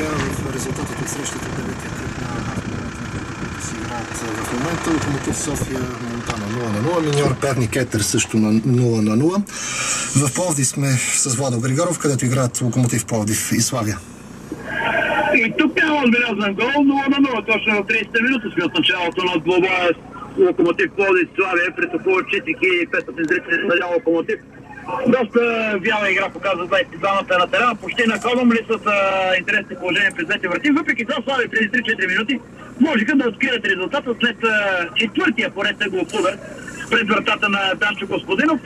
София в резултатът от срещата от 9-я кръг на хавмонетните, които си играят в момента. Локомотив София, Монтана 0-0, Миньор Перник Етер също на 0-0. В Пловдив сме с Владо Григоров, където играят Локомотив Пловдив и Славия. И тук няма отбелязан гол, 0-0, точно в 30-та минута сме от началото на двобоя Локомотив Пловдив Славия, пред около 4500 зрители на Локомотив. Доста вяла игра показва 22-ната на терена, почти на ходом ли с интересни положения през двете врати. Въпреки това Славия преди 3-4 минути можеха да открият резултата след четвъртия поред негово удар пред вратата на Данчо Господинов.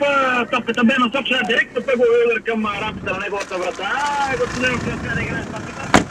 Топката бе насочена директно, пъгова удар към рамката на неговата врата. Господинов не успя да играе с топката.